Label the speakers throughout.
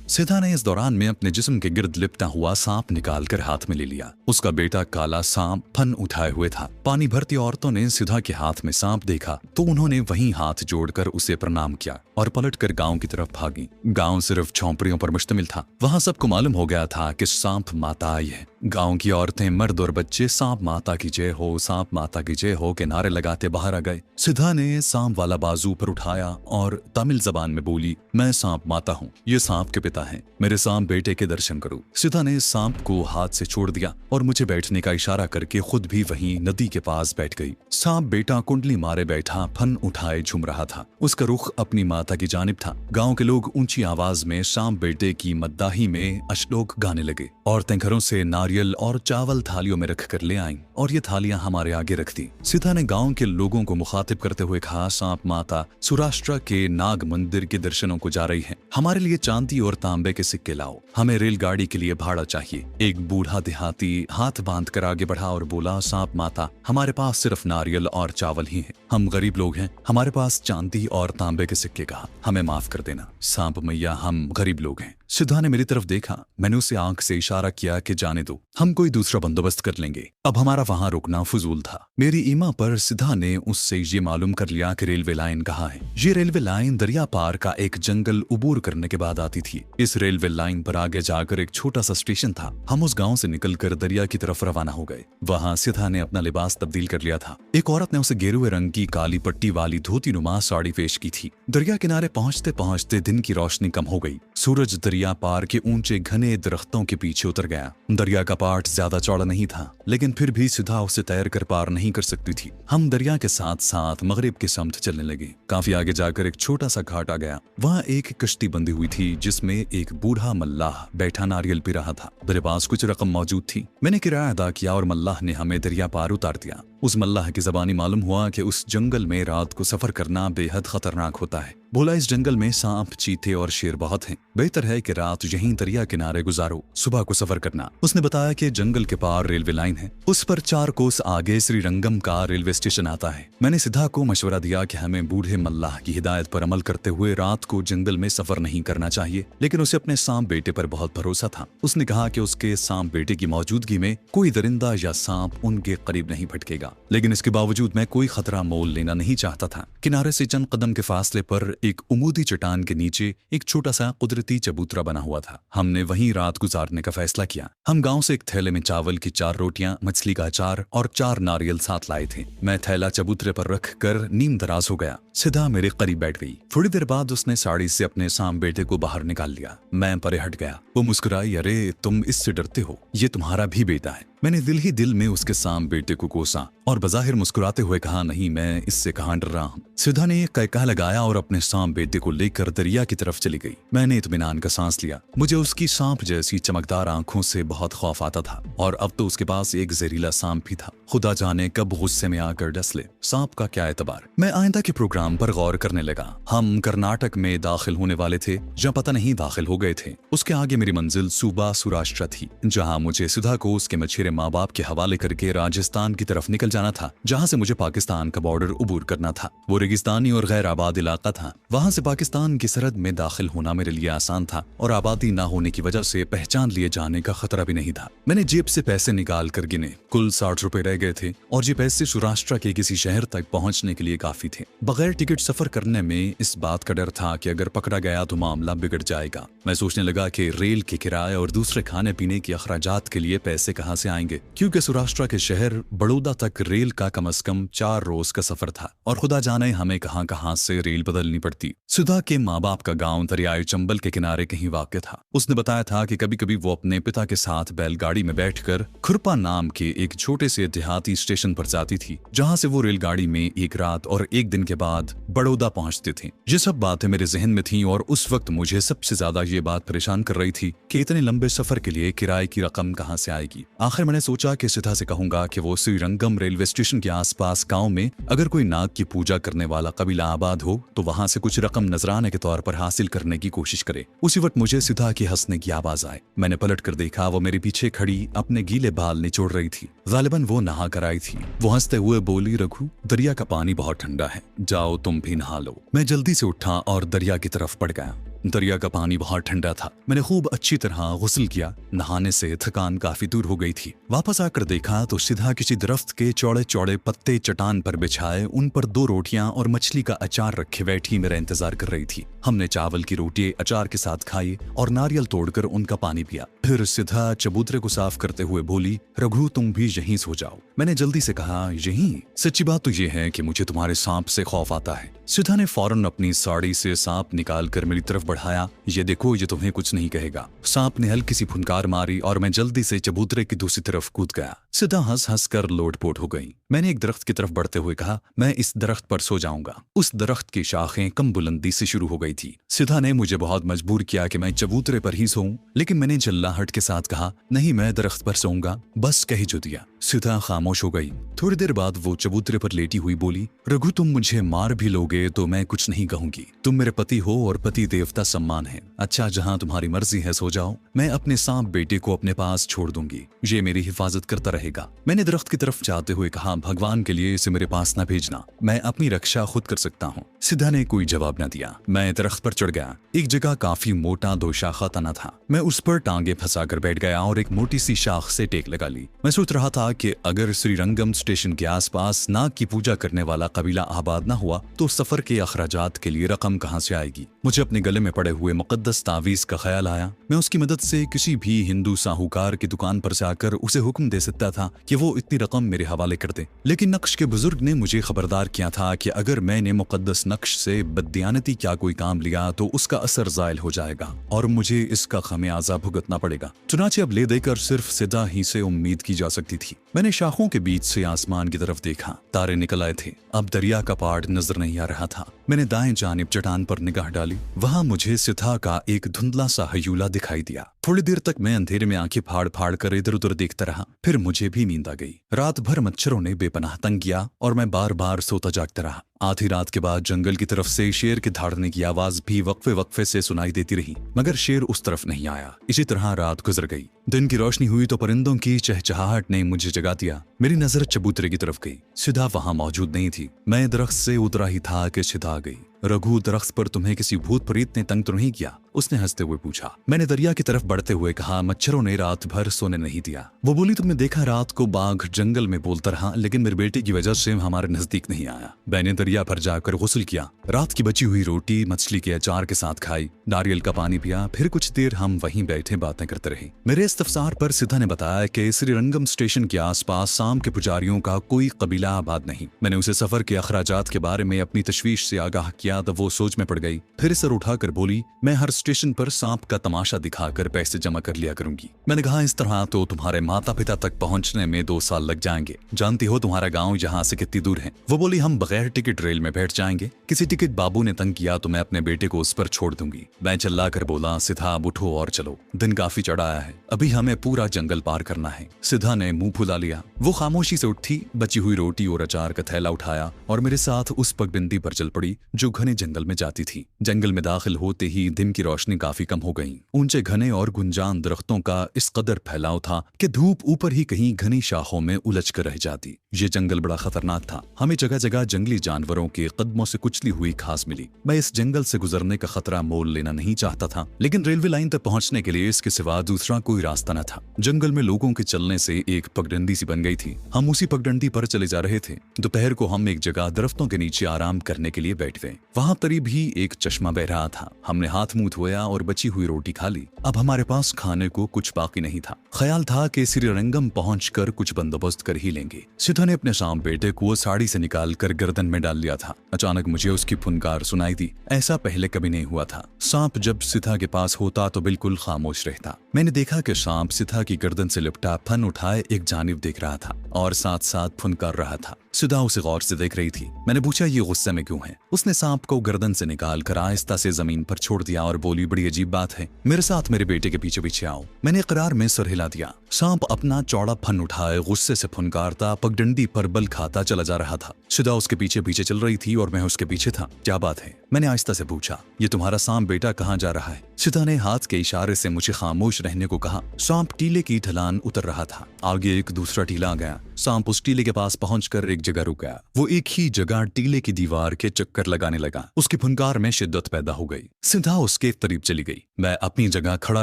Speaker 1: सिद्धा ने इस दौरान में अपने जिस्म के गिर्द लिपटा हुआ सांप निकालकर हाथ में ले लिया। उसका बेटा काला सांप फन उठाए हुए था। पानी भरती औरतों ने सिद्धा के हाथ में सांप देखा तो उन्होंने वहीं हाथ जोड़कर उसे प्रणाम किया और पलटकर गांव की तरफ भागी। गांव सिर्फ झोंपड़ियों पर मुश्तमिल था। वहां सबको मालूम हो गया था कि सांप माता आई है। गांव की औरतें, मर्द और बच्चे सांप माता की जय हो, सांप माता की जय हो के नारे लगाते बाहर आ गए। सिद्धा ने सांप वाला बाजू पर उठाया और तमिल जबान में बोली, मैं सांप माता हूँ, ये सांप के पिता हैं, मेरे सांप बेटे के दर्शन करो। सिद्धा ने सांप को हाथ से छोड़ दिया और मुझे बैठने का इशारा करके खुद भी वहीं नदी के पास बैठ गई। सांप बेटा कुंडली मारे बैठा फन उठाए झूम रहा था। उसका रुख अपनी माता की जानिब था। गांव के लोग ऊंची आवाज में सांप बेटे की मद्दाही में अश्लोक गाने लगे। औरतें घरों से नारियल और चावल थालियों में रख कर ले आईं और ये थालियां हमारे आगे रख दी। सिद्धा ने गांव के लोगों को मुखातिब करते हुए कहा, सांप माता सौराष्ट्र के नाग मंदिर के दर्शनों को जा रही है, हमारे लिए चांदी और तांबे के सिक्के लाओ, हमें रेलगाड़ी के लिए भाड़ा चाहिए। एक बूढ़ा देहाती हाथ बांध कर आगे बढ़ा और बोला, सांप माता हमारे पास सिर्फ नारियल और चावल ही है, हम गरीब लोग हैं, हमारे पास चांदी और तांबे के सिक्के कहाँ, हमें माफ कर देना। सांप मैया हम गरीब लोग हैं। सिद्धा ने मेरी तरफ देखा। मैंने उसे आंख से इशारा किया कि जाने दो, हम कोई दूसरा बंदोबस्त कर लेंगे, अब हमारा वहां रुकना फजूल था। मेरी ईमा पर सिद्धा ने उससे ये मालूम कर लिया कि रेलवे लाइन कहाँ है। ये रेलवे लाइन दरिया पार का एक जंगल उबूर करने के बाद आती थी। इस रेलवे लाइन पर आगे जाकर एक छोटा सा स्टेशन था। हम उस गांव से निकलकर दरिया की तरफ रवाना हो गए। वहां सिद्धा ने अपना लिबास तब्दील कर लिया था। एक औरत ने उसे गेरुए रंग की काली पट्टी वाली धोती नुमा साड़ी पेश की थी। दरिया किनारे पहुंचते पहुंचते दिन की रोशनी कम हो गई। सूरज दरिया पार के ऊंचे घने दरख्तों के पीछे उतर गया। दरिया का पाट ज्यादा चौड़ा नहीं था, लेकिन फिर भी सिद्धा उसे तैर कर पार नहीं कर सकती थी। हम दरिया के साथ साथ मगरिब के समत चलने लगे। काफी आगे जाकर एक छोटा सा घाट आ गया। वहाँ एक कश्ती बंधी हुई थी जिसमें एक बूढ़ा मल्लाह बैठा नारियल पी रहा था। मेरे पास कुछ रकम मौजूद थी। मैंने किराया अदा किया और मल्लाह ने हमें दरिया पार उतार दिया। उस मल्लाह की ज़बानी मालूम हुआ कि उस जंगल में रात को सफर करना बेहद खतरनाक होता है। बोला, इस जंगल में सांप, चीते और शेर बहुत हैं, बेहतर है कि रात यहीं दरिया किनारे गुजारो, सुबह को सफर करना। उसने बताया कि जंगल के पार रेलवे लाइन है, उस पर 4 कोस आगे श्रीरंगम का रेलवे स्टेशन आता है। मैंने सिद्धा को मशवरा दिया कि हमें बूढ़े मल्लाह की हिदायत पर अमल करते हुए रात को जंगल में सफर नहीं करना चाहिए, लेकिन उसे अपने सांप बेटे पर बहुत भरोसा था। उसने कहा कि उसके सांप बेटे की मौजूदगी में कोई दरिंदा या सांप उनके करीब नहीं भटकेगा, लेकिन इसके बावजूद मैं कोई खतरा मोल लेना नहीं चाहता था। किनारे से चंद कदम के फासले पर एक उमूदी चट्टान के नीचे एक छोटा सा कुदरती चबूतरा बना हुआ था। हमने वहीं रात गुजारने का फैसला किया। हम गांव से एक थैले में चावल की 4 रोटियां, मछली का अचार और 4 नारियल साथ लाए थे। मैं थैला चबूतरे पर रख कर नीम दराज हो गया। सिद्धा मेरे करीब बैठ गई। थोड़ी देर बाद उसने साड़ी से अपने सांप बेटे को बाहर निकाल लिया। मैं परे हट गया। वो मुस्कुराई, अरे तुम इससे डरते हो, ये तुम्हारा भी बेटा है। मैंने दिल ही दिल में उसके सांप बेटे को कोसा और बज़ाहिर मुस्कुराते हुए कहा, नहीं, मैं इससे कहाँ डर रहा हूँ। सिद्धा ने एक कहका लगाया और अपने सांप बेटे को लेकर दरिया की तरफ चली गई। मैंने इत्मीनान का सांस लिया। मुझे उसकी सांप जैसी चमकदार आंखों से बहुत खौफ आता था और अब तो उसके पास एक जहरीला सांप भी था। खुदा जाने कब गुस्से में आकर डस ले। सांप का क्या एतबार। मैं आइंदा के प्रोग्राम पर गौर करने लगा। हम कर्नाटक में दाखिल होने वाले थे, जहाँ पता नहीं दाखिल हो गए थे। उसके आगे मेरी मंजिल सूबा सौराष्ट्र थी, जहाँ मुझे सिद्धा को उसके मछेरे माँ बाप के हवाले करके राजस्थान की तरफ निकल जाना था, जहाँ से मुझे पाकिस्तान का बॉर्डर उबूर करना था। वो रेगिस्तानी और गैर आबाद इलाका था। वहाँ से पाकिस्तान की सरहद में दाखिल होना मेरे लिए आसान था और आबादी ना होने की वजह से पहचान लिए जाने का खतरा भी नहीं था। मैंने जेब से पैसे निकाल कर गिने। कुल 60 रुपए रह गए थे और ये पैसे सौराष्ट्र के किसी शहर तक पहुँचने के लिए काफी थे। बगैर टिकट सफर करने में इस बात का डर था कि अगर पकड़ा गया तो मामला बिगड़ जाएगा। मैं सोचने लगा कि रेल के किराए और दूसरे खाने पीने के अखराजात के लिए पैसे कहाँ से आएंगे, क्योंकि सौराष्ट्र के शहर बड़ौदा तक रेल का कम से कम 4 रोज का सफर था और खुदा जाने हमें कहाँ कहाँ से रेल बदलनी पड़ती। सुधा के माँ बाप का गांव दरियाई चंबल के किनारे कहीं वाक़ था। उसने बताया था कि कभी कभी वो अपने पिता के साथ बैलगाड़ी में बैठकर खुरपा नाम के एक छोटे से देहाती स्टेशन पर जाती थी, जहाँ से वो रेलगाड़ी में एक रात और एक दिन के बाद बड़ौदा पहुँचते थे। ये सब बातें मेरे जहन में थी और उस वक्त मुझे सबसे ज्यादा ये बात परेशान कर रही थी कि इतने लंबे सफर के लिए किराए की रकम कहाँ से आएगी। आखिर मैंने सोचा कि सिद्धा से कहूंगा कि वो श्रीरंगम रेलवे स्टेशन के आसपास गांव में अगर कोई नाग की पूजा करने वाला कबीला आबाद हो तो वहां से कुछ रकम नजराने के तौर पर हासिल करने की कोशिश करे। उसी वक्त मुझे सिद्धा की हंसने की आवाज आए। मैंने पलट कर देखा, वो मेरे पीछे खड़ी अपने गीले बाल निचोड़ रही थी। गालिबन वो नहा कर आई थी। वो हंसते हुए बोली, रघु, दरिया का पानी बहुत ठंडा है, जाओ तुम भी नहा लो। मैं जल्दी से उठा और दरिया की तरफ बढ़ गया। दरिया का पानी बहुत ठंडा था। मैंने खूब अच्छी तरह गुस्ल किया। नहाने से थकान काफी दूर हो गई थी। वापस आकर देखा तो सिधा किसी दरख्त के चौड़े चौड़े पत्ते चटान पर बिछाए, उन पर 2 रोटियां और मछली का अचार रखे बैठी मेरा इंतजार कर रही थी। हमने चावल की रोटी अचार के साथ खाई और नारियल तोड़कर उनका पानी पिया। फिर सिधा चबूतरे को साफ करते हुए बोली, रघु तुम भी यहीं सो जाओ। मैंने जल्दी से कहा, यहीं? सच्ची बात तो ये है कि मुझे तुम्हारे सांप से खौफ आता है। सिधा ने फौरन अपनी साड़ी से सांप निकाल कर मेरी तरफ बढ़ाया। ये देखो, ये तुम्हें कुछ नहीं कहेगा। सांप ने हल्की सी फुनकार मारी और मैं जल्दी से चबूतरे की दूसरी तरफ कूद गया। सिधा हंस हंस कर लोटपोट हो गई। मैंने एक दरख्त की तरफ बढ़ते हुए कहा, मैं इस दरख्त पर सो जाऊंगा। उस दरख्त की शाखें कम बुलंदी से शुरू हो गई थी। सिधा ने मुझे बहुत मजबूर किया कि मैं चबूतरे पर ही सोऊं, लेकिन मैंने चिल्लाहट के साथ कहा, नहीं, मैं दरख्त पर सोऊंगा। बस कह जो दिया। सिधा खामोश हो गई। थोड़ी देर बाद वो चबूतरे पर लेटी हुई बोली, रघु तुम मुझे मार भी लोगे तो मैं कुछ नहीं कहूंगी। तुम मेरे पति हो और पति देवता सम्मान है। अच्छा, जहां तुम्हारी मर्जी है सो जाओ। मैं अपने सांप बेटे को अपने पास छोड़ दूंगी। ये मेरी हिफाजत करता रहेगा। मैंने दरख्त की तरफ जाते हुए कहा, भगवान के लिए इसे मेरे पास न भेजना। मैं अपनी रक्षा खुद कर सकता हूँ। सिधा ने कोई जवाब न दिया। मैं दरख्त पर चढ़ गया। एक जगह काफी मोटा 2 शाखा तना था। मैं उस पर टांगे फंसाकर बैठ गया और एक मोटी सी शाख से टेक लगा ली। मैं सोच रहा था कि अगर श्रीरंगम स्टेशन के आसपास नाग की पूजा करने वाला कबीला आबाद न हुआ तो सफर के अखराजात के लिए रकम कहां से आएगी। मुझे अपने गले में पड़े हुए मुकद्दस तावीज का ख्याल आया। मैं उसकी मदद से किसी भी हिंदू साहूकार की दुकान पर जाकर उसे हुक्म दे सकता था कि वो इतनी रकम मेरे हवाले कर दे। लेकिन नक्श के बुजुर्ग ने मुझे खबरदार किया था कि अगर मैंने मुकद्दस नक्श से बददियानती क्या कोई काम लिया तो उसका असर जायल हो जाएगा और मुझे इसका खमियाजा भुगतना पड़ेगा। चुनाचे अब ले देकर सिर्फ सिधा ही से उम्मीद की जा सकती थी। मैंने शाखों के बीच से आसमान की तरफ देखा। तारे निकल आए थे। अब दरिया का पहाड़ नजर नहीं आ रहा था। मैंने दाएं जानिब चट्टान पर निगाह डाली। वहां मुझे सिथा का एक धुंधला सा हयूला दिखाई दिया। थोड़ी देर तक मैं अंधेरे में आंखें फाड़ फाड़ कर इधर उधर देखता रहा। फिर मुझे भी नींद आ गई। रात भर मच्छरों ने बेपनाह तंग किया और मैं बार बार सोता जागता रहा। आधी रात के बाद जंगल की तरफ से शेर के दहाड़ने की आवाज भी वक्फे वक्फे से सुनाई देती रही, मगर शेर उस तरफ नहीं आया। इसी तरह रात गुजर गई। दिन की रोशनी हुई तो परिंदों की चहचहाहट ने मुझे जगा दिया। मेरी नजर चबूतरे की तरफ गई। सिधा वहां मौजूद नहीं थी। मैं दरख्त से उतरा ही था कि सिधा आ गई। रघु, दरख्त पर तुम्हें किसी भूत प्रेत ने तंग तो नहीं किया? उसने हंसते हुए पूछा। मैंने दरिया की तरफ बढ़ते हुए कहा, मच्छरों ने रात भर सोने नहीं दिया। वो बोली, तुमने देखा रात को बाघ जंगल में बोलता रहा, लेकिन मेरे बेटे की वजह से हमारे नजदीक नहीं आया। मैंने दरिया पर जाकर गुस्ल किया। रात की बची हुई रोटी मछली के अचार के साथ खाई, नारियल का पानी पिया। फिर कुछ देर हम वहीं बैठे बातें करते रहे। मेरे इस्तफसार पर सिधा ने बताया कि श्रीरंगम स्टेशन के आसपास सांप के पुजारियों का कोई कबीला आबाद नहीं। मैंने उसे सफर के अखराजात के बारे में अपनी तशवीश से आगाह किया तो वो सोच में पड़ गई। फिर सर उठाकर बोली, मैं हर स्टेशन पर सांप का तमाशा दिखाकर पैसे जमा कर लिया करूंगी। मैंने कहा, इस तरह तो तुम्हारे माता पिता तक पहुंचने में 2 साल लग जाएंगे। जानती हो तुम्हारा गांव यहाँ से कितनी दूर है? वो बोली, हम बगैर टिकट रेल में बैठ जाएंगे। किसी टिकट बाबू ने तंग किया तो मैं अपने बेटे को उस पर छोड़ दूंगी। मैं चिल्ला कर बोला, सिधा अब उठो और चलो, दिन काफी चढ़ा आया है। अभी हमें पूरा जंगल पार करना है। सिधा ने मुंह फुला लिया। वो खामोशी से उठी, बची हुई रोटी और अचार का थैला उठाया और मेरे साथ उस पगडंडी पर चल पड़ी जो घने जंगल में जाती थी। जंगल में दाखिल होते ही दिन की रोशनी काफी कम हो गई। ऊंचे घने और गुंजान दरख्तों का इस कदर फैलाव था कि धूप ऊपर ही कहीं घनी शाखों में उलझ कर रह जाती। ये जंगल बड़ा खतरनाक था। हमें जगह जगह जंगली जानवरों के कदमों से कुचली हुई घास मिली। मैं इस जंगल से गुजरने का खतरा मोल लेना नहीं चाहता था, लेकिन रेलवे लाइन तक पहुंचने के लिए इसके सिवा दूसरा कोई रास्ता न था। जंगल में लोगों के चलने से एक पगडंडी सी बन गई थी। हम उसी पगडंडी पर चले जा रहे थे। दोपहर को हम एक जगह दरख्तों के नीचे आराम करने के लिए बैठ गए। वहां करीब ही एक चश्मा बह रहा था। हमने हाथ मुंह धोया और बची हुई रोटी खा ली। अब हमारे पास खाने को कुछ बाकी नहीं था। ख्याल था कि श्रीरंगम पहुंचकर कुछ बंदोबस्त कर ही लेंगे। सिधा ने अपने सांप बेटे को साड़ी से निकाल कर गर्दन में डाल लिया था। अचानक मुझे उसकी फुनकार सुनाई दी। ऐसा पहले कभी नहीं हुआ था। सांप जब सिधा के पास होता तो बिल्कुल खामोश रहता। मैंने देखा कि सांप सिधा की गर्दन से लिपटा फन उठाए एक जानिब देख रहा था और साथ साथ फुनकार रहा था। सिधा उसे गौर से देख रही थी। मैंने पूछा, ये गुस्से में क्यों है? उसने सांप को गर्दन से निकाल कर आहिस्ता से जमीन पर छोड़ दिया और बोली, बड़ी अजीब बात है, मेरे साथ मेरे बेटे के पीछे पीछे आओ। मैंने इकरार में सर हिला दिया। सांप अपना चौड़ा फन उठाए गुस्से से फुनकारता पगडंडी पर बल खाता चला जा रहा था। सिधा उसके पीछे पीछे चल रही थी और मैं उसके पीछे था। क्या बात है? मैंने आहिस्ता से पूछा, ये तुम्हारा सांप बेटा कहाँ जा रहा है? सिद्धा ने हाथ के इशारे से मुझे खामोश रहने को कहा। सांप टीले की ढलान उतर रहा था। आगे एक दूसरा टीला आ गया। सांप उस टीले के पास पहुंचकर एक जगह रुक गया। वो एक ही जगह टीले की दीवार के चक्कर लगाने लगा। उसकी फुनकार में शिद्दत पैदा हो गई। सिद्धा उसके करीब चली गई। मैं अपनी जगह खड़ा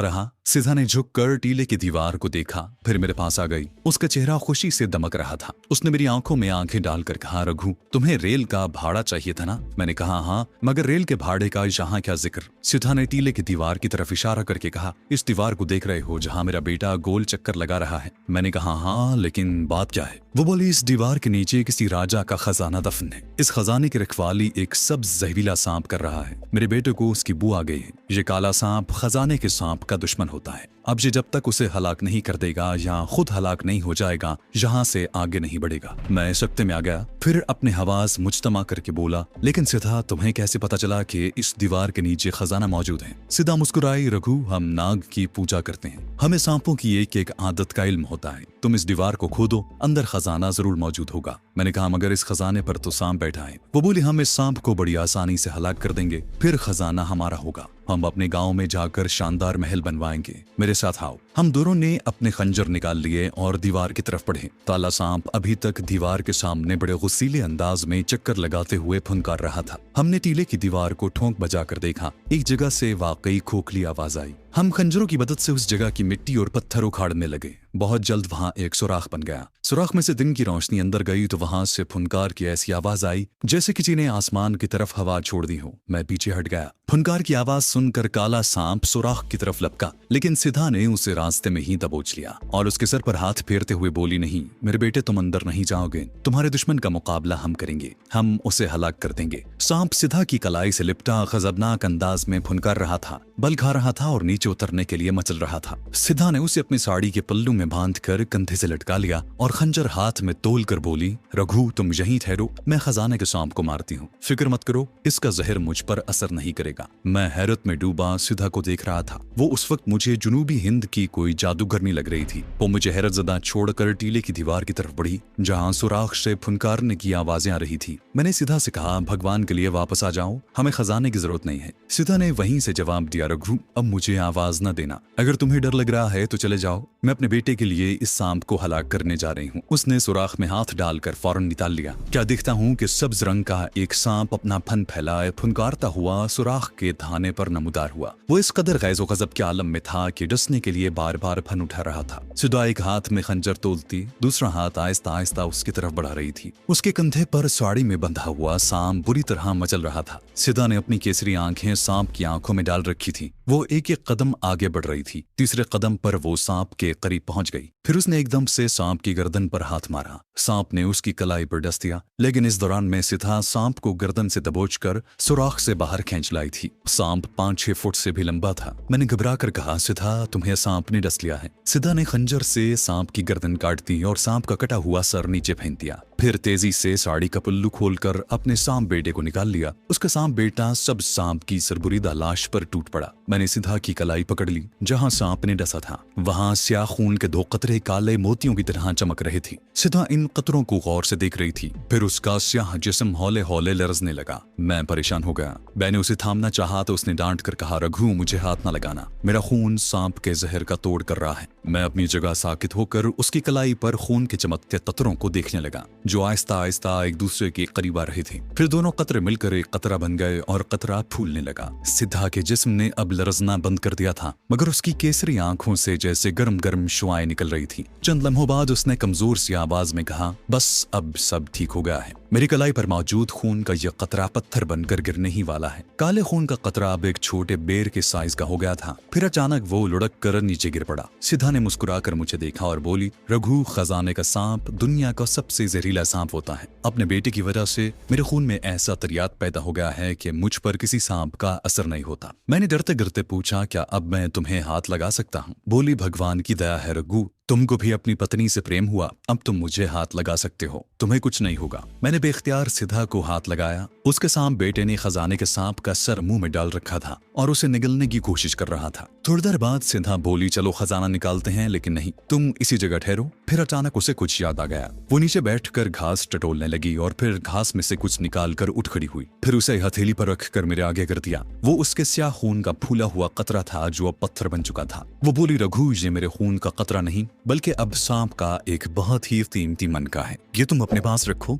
Speaker 1: रहा। सिद्धा ने झुककर टीले की दीवार को देखा, फिर मेरे पास आ गई। उसका चेहरा खुशी से दमक रहा था। उसने मेरी आंखों में आंखें डालकर कहा, रघु, तुम्हें रेल का भाड़ा चाहिए था ना? मैंने कहा, हाँ, मगर रेल के भाड़े का यहाँ क्या जिक्र? सिद्धा ने टीले की दीवार की तरफ इशारा करके कहा, इस दीवार को देख रहे हो जहाँ मेरा बेटा गोल चक्कर लगा रहा है? मैंने कहा, हाँ, लेकिन बात क्या है? वो बोली, इस दीवार के नीचे किसी राजा का खजाना दफन है। इस खजाने की रखवाली एक सब्ज जहरीला सांप कर रहा है। मेरे बेटे को उसकी बू आ गई है। ये काला सांप खजाने के सांप का दुश्मन होता है। अब ये जब तक उसे हलाक नहीं कर देगा या खुद हलाक नहीं हो जाएगा, यहाँ से आगे नहीं बढ़ेगा। मैं सकते में आ गया, फिर अपने हवास मुजतमा करके बोला, लेकिन सिद्धा, तुम्हें कैसे पता चला कि इस दीवार के नीचे खजाना मौजूद है? सिद्धा मुस्कुराई, रघु, हम नाग की पूजा करते हैं। हमें सांपों की एक एक आदत का इल्म होता है। तुम इस दीवार को खोदो, अंदर खजाना जरूर मौजूद होगा। मैंने कहा, मगर इस खजाने पर तो सांप बैठा है। वो बोली, हम इस सांप को बड़ी आसानी से हलाक कर देंगे, फिर खजाना हमारा होगा। हम अपने गांव में जाकर शानदार महल बनवाएंगे। मेरे साथ आओ। हम दोनों ने अपने खंजर निकाल लिए और दीवार की तरफ बढ़े। काला सांप अभी तक दीवार के सामने बड़े गुस्सीले अंदाज में चक्कर लगाते हुए फुनकार रहा था। हमने टीले की दीवार को ठोंक बजाकर देखा। एक जगह से वाकई खोखली आवाज आई। हम खंजरों की मदद से उस जगह की मिट्टी और पत्थर उखाड़ने लगे। बहुत जल्द वहां एक सुराख बन गया। सुराख में से दिन की रोशनी अंदर गई तो वहां से फुनकार की ऐसी आवाज आई जैसे किसी ने आसमान की तरफ हवा छोड़ दी हो। मैं पीछे हट गया। फुनकार की आवाज सुनकर काला सांप सुराख की तरफ लपका, लेकिन सिद्धा ने उसे रास्ते में ही दबोच लिया और उसके सर पर हाथ फेरते हुए बोली, नहीं मेरे बेटे, तुम अंदर नहीं जाओगे। तुम्हारे दुश्मन का मुकाबला हम करेंगे। हम उसे हलाक कर देंगे। सांप सिद्धा की कलाई से लिपटा गजबनाक अंदाज में फुनकार रहा था, बल खा रहा था और नीचे उतरने के लिए मचल रहा था। सिद्धा ने उसे अपनी साड़ी के पल्लू में बांधकर कंधे से लटका लिया और खंजर हाथ में तोल कर बोली, रघु, तुम यहीं ठहरो, मैं खजाने के सांप को मारती हूँ। फिक्र मत करो, इसका जहर मुझ पर असर नहीं करेगा। मैं हैरत में डूबा सिद्धा को देख रहा था। वो उस वक्त मुझे जुनूबी हिंद की कोई जादूगरनी लग रही थी। वो मुझे हैरत ज़दा छोड़कर टीले की दीवार की तरफ बढ़ी जहाँ सुराख से फुनकारने की आवाजें आ रही थी। मैंने सिद्धा से कहा, भगवान के लिए वापस आ जाओ, हमें खजाने की जरूरत नहीं है। सिद्धा ने वहीं से जवाब दिया, रघु, अब मुझे आवाज न देना। अगर तुम्हें डर लग रहा है तो चले जाओ। मैं अपने बेटे के लिए इस सांप को हलाक करने जा रही हूँ। उसने सुराख में हाथ डालकर फौरन निकाल लिया। क्या देखता हूँ कि सब्ज रंग का एक सांप अपना फन फैलाए फुनकारता हुआ सुराख के धाने पर नमूदार हुआ। वो इस कदर गैज़ो गज़ब के आलम में था कि डसने के लिए बार बार फन उठा रहा था। सिद्धा एक हाथ में खंजर तोलती, दूसरा हाथ आहिस्ता आहिस्ता उसकी तरफ बढ़ा रही थी। उसके कंधे पर साड़ी में बंधा हुआ सांप बुरी तरह मचल रहा था। सिद्धा ने अपनी केसरी आंखें सांप की आंखों में डाल रखी थी। वो एक एक कदम आगे बढ़ रही थी। तीसरे कदम पर वो सांप के करीब पहुंच गई। फिर उसने एकदम से सांप की गर्दन पर हाथ मारा। सांप ने उसकी कलाई पर डस दिया, लेकिन इस दौरान मैं सिद्धा सांप को गर्दन से दबोचकर सुराख से बाहर खींच लाई थी। सांप 5-6 फुट से भी लंबा था। मैंने घबरा कर कहा, सिद्धा, तुम्हें सांप ने डस लिया है। सिद्धा ने खंजर से सांप की गर्दन काट दी और सांप का कटा हुआ सर नीचे फेंक दिया। फिर तेजी से साड़ी का पल्लू खोलकर अपने सांप बेटे को निकाल लिया। उसका सांप बेटा सब सांप की सरबुरीदा लाश पर टूट पड़ा। मैंने सिद्धा की कलाई पकड़ ली जहां सांप ने डसा था। वहां स्याह खून के 2 कतरे काले मोतियों की तरह चमक रहे थे। सिद्धा इन कतरों को गौर से देख रही थी। फिर उसका स्याह जिस्म हौले हौले लरजने लगा। मैं परेशान हो गया। मैंने उसे थामना चाहा तो उसने डांट कर कहा, रघु, मुझे हाथ न लगाना, मेरा खून सांप के जहर का तोड़ कर रहा है। मैं अपनी जगह साकित होकर उसकी कलाई पर खून के चमकते कतरों को देखने लगा जो आहिस्ता आहिस्ता एक दूसरे के करीब आ रहे थे। फिर दोनों कतरे मिलकर एक कतरा बन गए और कतरा फूलने लगा। सिद्धा के जिस्म ने अब लरजना बंद कर दिया था, मगर उसकी केसरी आंखों से जैसे गर्म गर्म शुआएं निकल रही थी। चंद लम्हों बाद उसने कमजोर सी आवाज में कहा, बस अब सब ठीक हो गया है। मेरी कलाई पर मौजूद खून का यह कतरा पत्थर बनकर गिरने ही वाला है। काले खून का कतरा अब एक छोटे बेर के साइज का हो गया था। फिर अचानक वो लुढ़क कर नीचे गिर पड़ा। सिद्धा ने मुस्कुराकर मुझे देखा और बोली, रघु, खजाने का सांप दुनिया का सबसे जहरीला सांप होता है। अपने बेटे की वजह से मेरे खून में ऐसा तरियात पैदा हो गया है कि मुझ पर किसी सांप का असर नहीं होता। मैंने डरते डरते पूछा, क्या अब मैं तुम्हें हाथ लगा सकता हूँ? बोली, भगवान की दया है रघु, तुमको भी अपनी पत्नी से प्रेम हुआ, अब तुम मुझे हाथ लगा सकते हो, तुम्हें कुछ नहीं होगा। मैंने बेख्तियार सिद्धा को हाथ लगाया। उसके सांप बेटे ने खजाने के सांप का सर मुंह में डाल रखा था और उसे निगलने की कोशिश कर रहा था। थोड़ी देर बाद सिंधा बोली, चलो खजाना निकालते हैं, लेकिन नहीं, तुम इसी जगह ठहरो। फिर अचानक उसे कुछ याद आ गया। वो नीचे बैठकर घास टटोलने लगी और फिर घास में से कुछ निकाल कर उठ खड़ी हुई। फिर उसे हथेली पर रखकर मेरे आगे कर दिया। वो उसके स्याह खून का फूला हुआ कतरा था जो अब पत्थर बन चुका था। वो बोली, रघु, ये मेरे खून का कतरा नहीं बल्कि अब सांप का एक बहुत ही कीमती मनका है, ये तुम अपने पास रखो।